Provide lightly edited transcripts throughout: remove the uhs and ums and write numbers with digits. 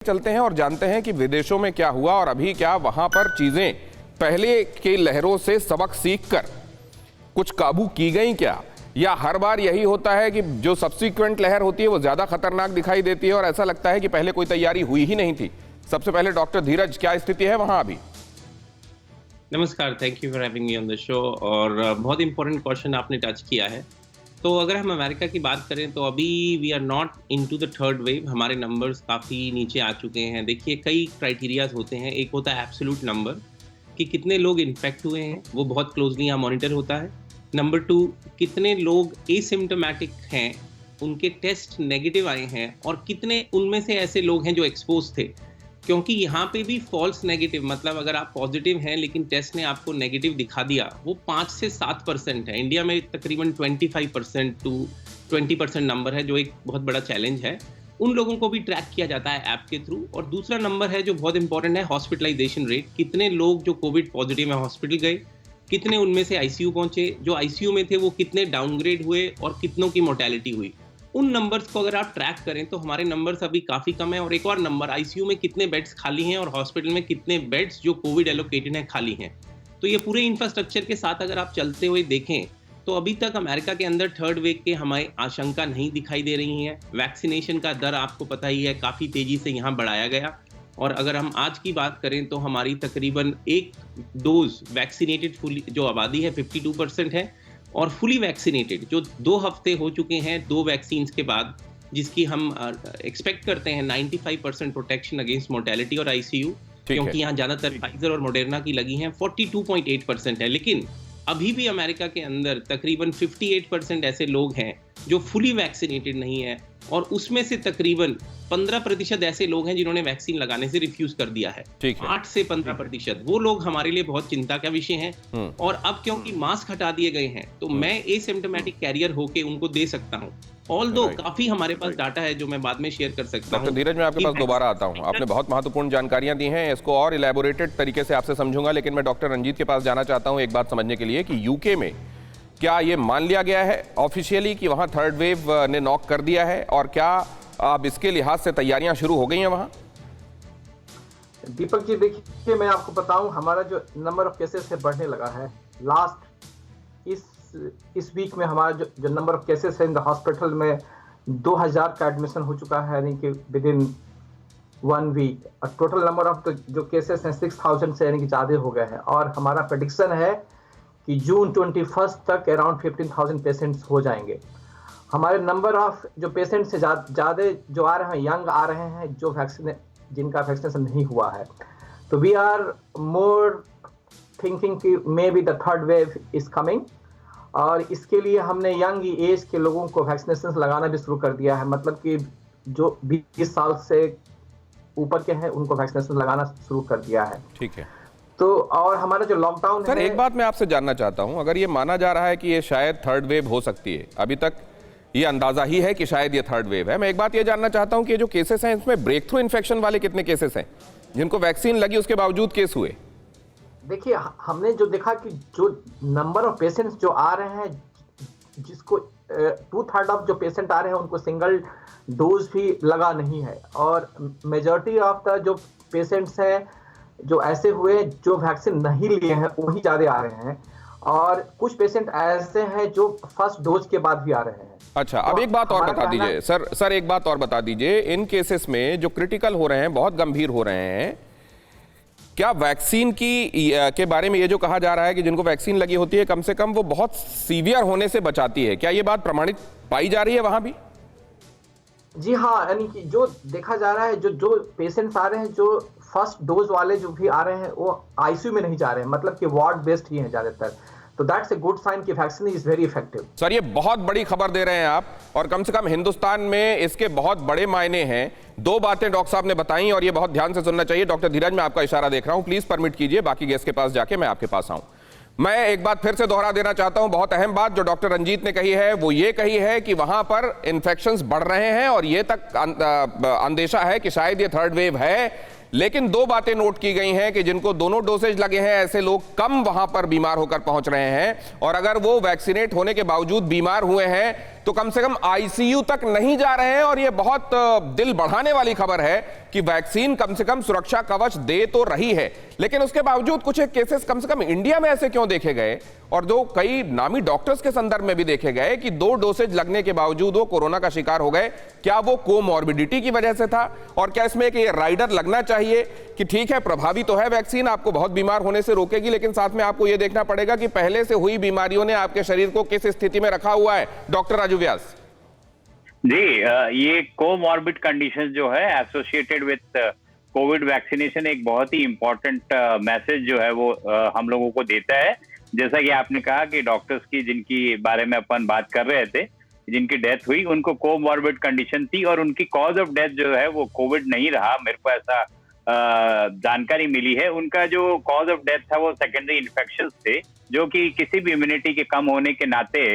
चलते हैं और जानते हैं कि विदेशों में क्या हुआ और अभी क्या वहां पर चीजें पहले की लहरों से सबक सीखकर कुछ काबू की गई क्या, या हर बार यही होता है कि जो सब्सीक्वेंट लहर होती है वो ज्यादा खतरनाक दिखाई देती है और ऐसा लगता है कि पहले कोई तैयारी हुई ही नहीं थी। सबसे पहले डॉक्टर धीरज, क्या स्थिति है वहां अभी? नमस्कार, thank you for having me on the show. और बहुत इंपॉर्टेंट क्वेश्चन आपने टच किया है। तो अगर हम अमेरिका की बात करें तो अभी we are not into the third wave, हमारे नंबर्स काफ़ी नीचे आ चुके हैं। देखिए, कई क्राइटेरियाज होते हैं। एक होता है एब्सोल्यूट नंबर कि कितने लोग इन्फेक्ट हुए हैं, वो बहुत क्लोजली यहाँ मॉनिटर होता है। नंबर 2, कितने लोग एसिम्टोमेटिक हैं, उनके टेस्ट नेगेटिव आए हैं, और कितने उनमें से ऐसे लोग हैं जो एक्सपोज थे। क्योंकि यहाँ पे भी फॉल्स नेगेटिव, मतलब अगर आप पॉजिटिव हैं लेकिन टेस्ट ने आपको नेगेटिव दिखा दिया, वो 5 से 7% है। इंडिया में तकरीबन 25% टू 20% नंबर है, जो एक बहुत बड़ा चैलेंज है। उन लोगों को भी ट्रैक किया जाता है ऐप के थ्रू। और दूसरा नंबर है जो बहुत इंपॉर्टेंट है, हॉस्पिटलाइजेशन रेट। कितने लोग जो कोविड पॉजिटिव है हॉस्पिटल गए, कितने उनमें से आईसीयू पहुंचे, जो आईसीयू में थे वो कितने डाउनग्रेड हुए, और कितनों की मोर्टेलिटी हुई। उन नंबर्स को अगर आप ट्रैक करें तो हमारे नंबर्स अभी काफ़ी कम है। और एक और नंबर, आईसीयू में कितने बेड्स खाली हैं और हॉस्पिटल में कितने बेड्स जो कोविड एलोकेटेड हैं खाली हैं। तो ये पूरे इंफ्रास्ट्रक्चर के साथ अगर आप चलते हुए देखें तो अभी तक अमेरिका के अंदर थर्ड वेव के हमें आशंका नहीं दिखाई दे रही है। वैक्सीनेशन का दर आपको पता ही है, काफ़ी तेज़ी से यहाँ बढ़ाया गया। और अगर हम आज की बात करें तो हमारी तकरीबन एक डोज वैक्सीनेटेड फुली जो आबादी है 52% है, और फुली वैक्सीनेटेड जो 2 हफ्ते हो चुके हैं 2 वैक्सीन्स के बाद, जिसकी हम एक्सपेक्ट करते हैं 95% प्रोटेक्शन अगेंस्ट मोर्टेलिटी और आईसीयू, क्योंकि यहाँ ज़्यादातर फाइजर और मॉडर्ना की लगी हैं, 42.8% है। लेकिन अभी भी अमेरिका के अंदर तकरीबन 58% ऐसे लोग हैं जो फुली वैक्सीनेटेड नहीं है, और उसमें से तकरीबन 15% ऐसे लोग हैं जिन्होंने वैक्सीन लगाने से रिफ्यूज कर दिया है। 8 से 15% वो लोग हमारे लिए बहुत चिंता का विषय हैं। और अब क्योंकि मास्क हटा दिए गए हैं तो मैं एसिम्प्टोमेटिक कैरियर होके उनको दे सकता हूं। ऑल्दो काफी हमारे पास डाटा है जो मैं बाद में शेयर कर सकता हूं। डॉक्टर धीरज, मैं आपके पास दोबारा आता हूं। आपने बहुत महत्वपूर्ण जानकारियां दी हैं, इसको और इलेबोरेटेड तरीके से आपसे समझूंगा, लेकिन मैं डॉक्टर रंजीत के पास जाना चाहता हूं एक बात समझने के लिए कि यूके में क्या ये मान लिया गया है ऑफिशियली कि वहां थर्ड वेव ने नॉक कर दिया है, और क्या अब इसके लिहाज से तैयारियां शुरू हो गई हैं वहां? दीपक जी, देखिए, मैं आपको बताऊं, हमारा जो नंबर ऑफ केसेस है बढ़ने लगा है। लास्ट इस वीक में हमारा जो नंबर ऑफ केसेस है इन द हॉस्पिटल में 2000 का एडमिशन हो चुका है, यानी कि विद इन 1 वीक। और टोटल नंबर ऑफ जो केसेस हैं 6000 से यानी कि ज़्यादा हो गए हैं। और हमारा प्रेडिक्शन है कि जून 21 तक अराउंड 15,000 पेशेंट्स हो जाएंगे। हमारे नंबर ऑफ जो पेशेंट से ज़्यादा जो आ रहे हैं, यंग आ रहे हैं, जो जिनका वैक्सीनेशन नहीं हुआ है। तो वी आर मोर थिंकिंग कि may be the third wave is coming, और इसके लिए हमने यंग एज के लोगों को वैक्सीनेशन लगाना भी शुरू कर दिया है। मतलब कि जो 20 साल से ऊपर के हैं उनको वैक्सीनेशन लगाना शुरू कर दिया है। ठीक है। तो और हमारा जो लॉकडाउन सर, एक बात मैं आपसे जानना चाहता हूं, अगर ये माना जा रहा है कि ये शायद थर्ड वेव हो सकती है, अभी तक ये अंदाजा ही है कि शायद ये थर्ड वेव है, मैं एक बात ये जानना चाहता हूं कि ये जो केसेस हैं इसमें ब्रेक थ्रू इन्फेक्शन वाले कितने केसेस हैं जिनको वैक्सीन लगी उसके बावजूद केस हुए? देखिए, हमने जो देखा कि जो नंबर ऑफ पेशेंट्स जो आ रहे हैं, जिसको 2/3 ऑफ जो पेशेंट आ रहे हैं उनको सिंगल डोज भी लगा नहीं है, और मेजॉरिटी ऑफ द जो पेशेंट्स हैं जो ऐसे हुए जो वैक्सीन नहीं लिए हैं वही ज़्यादा आ रहे हैं, और कुछ पेशेंट ऐसे हैं जो फर्स्ट डोज के बाद भी आ रहे हैं। अच्छा, अब एक बात और बता दीजिए सर, एक बात और बता दीजिए, इन केसेस में जो क्रिटिकल हो रहे हैं, बहुत गंभीर हो रहे हैं, क्या वैक्सीन के बारे में ये जो कहा जा रहा है कि जिनको वैक्सीन लगी होती है कम से कम वो बहुत सीवियर होने से बचाती है, क्या ये बात प्रमाणित पाई जा रही है वहां भी? जी हाँ, यानी कि जो देखा जा रहा है, जो पेशेंट्स आ रहे हैं, जो फर्स्ट डोज वाले जो भी आ रहे हैं वो आईसीयू में नहीं जा रहे हैं, मतलब कि वार्ड बेस्ड ही हैं ज़्यादातर। तो दैट्स ए गुड साइन कि vaccine is very effective. Sir, ये बहुत बड़ी खबर दे रहे हैं आप, और कम से कम हिंदुस्तान में इसके बहुत बड़े मायने हैं। 2 बातें डॉक्टर साहब ने बताई और ये बहुत ध्यान से सुनना चाहिए। डॉक्टर धीरज, मैं आपका इशारा देख रहा हूं, प्लीज परमिट कीजिए बाकी गेस्ट के पास जाके मैं आपके पास आऊं। मैं एक बात फिर से दोहरा देना चाहता हूं, बहुत अहम बात जो डॉक्टर रंजीत ने कही है वो ये कही है कि वहां पर इन्फेक्शंस बढ़ रहे हैं और ये तक अंदेशा है कि शायद ये थर्ड वेव है। लेकिन 2 बातें नोट की गई हैं कि जिनको दोनों डोसेज लगे हैं ऐसे लोग कम वहां पर बीमार होकर पहुंच रहे हैं, और अगर वो वैक्सीनेट होने के बावजूद बीमार हुए हैं तो कम से कम आईसीयू तक नहीं जा रहे हैं। और यह बहुत दिल बढ़ाने वाली खबर है कि वैक्सीन कम से कम सुरक्षा कवच दे तो रही है, लेकिन उसके बावजूद कुछ केसेस कम से कम इंडिया में ऐसे क्यों देखे गए, और जो कई नामी डॉक्टर्स के संदर्भ में भी देखे गए कि 2 डोसेज लगने के बावजूद वो कोरोना का शिकार हो गए। क्या वो कोमॉर्बिडिटी की वजह से था, और क्या इसमें एक ये राइडर लगना चाहिए कि ठीक है प्रभावी तो है वैक्सीन, आपको बहुत बीमार होने से रोकेगी, लेकिन साथ में आपको ये देखना पड़ेगा कि पहले से हुई बीमारियों ने आपके शरीर को किस स्थिति में रखा हुआ है। डॉक्टर राजू व्यास जी, ये कोमॉर्बिड कंडीशन जो है एसोसिएटेड विथ कोविड वैक्सीनेशन एक बहुत ही इंपॉर्टेंट मैसेज जो है वो हम लोगों को देता है। जैसा कि आपने कहा कि डॉक्टर्स की जिनकी बारे में अपन बात कर रहे थे, जिनकी डेथ हुई, उनको कोमॉर्बिड कंडीशन थी और उनकी कॉज ऑफ डेथ जो है वो कोविड नहीं रहा, मेरे को ऐसा जानकारी मिली है। उनका जो कॉज ऑफ डेथ था वो सेकेंडरी इन्फेक्शंस थे, जो कि किसी भी इम्यूनिटी के कम होने के नाते,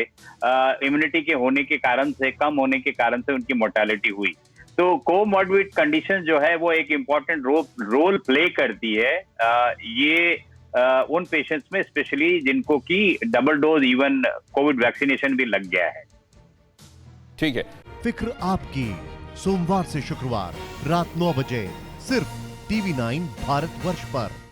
इम्यूनिटी के होने के कारण से, कम होने के कारण से उनकी मोर्टेलिटी हुई। तो कोमॉर्बिड कंडीशन जो है वो एक इम्पॉर्टेंट रोल प्ले करती है ये उन पेशेंट्स में, स्पेशली जिनको कि double dose even Covid vaccination भी लग गया है। ठीक है। फिक्र आपकी, सोमवार से शुक्रवार रात 9 बजे सिर्फ TV9 भारतवर्ष पर।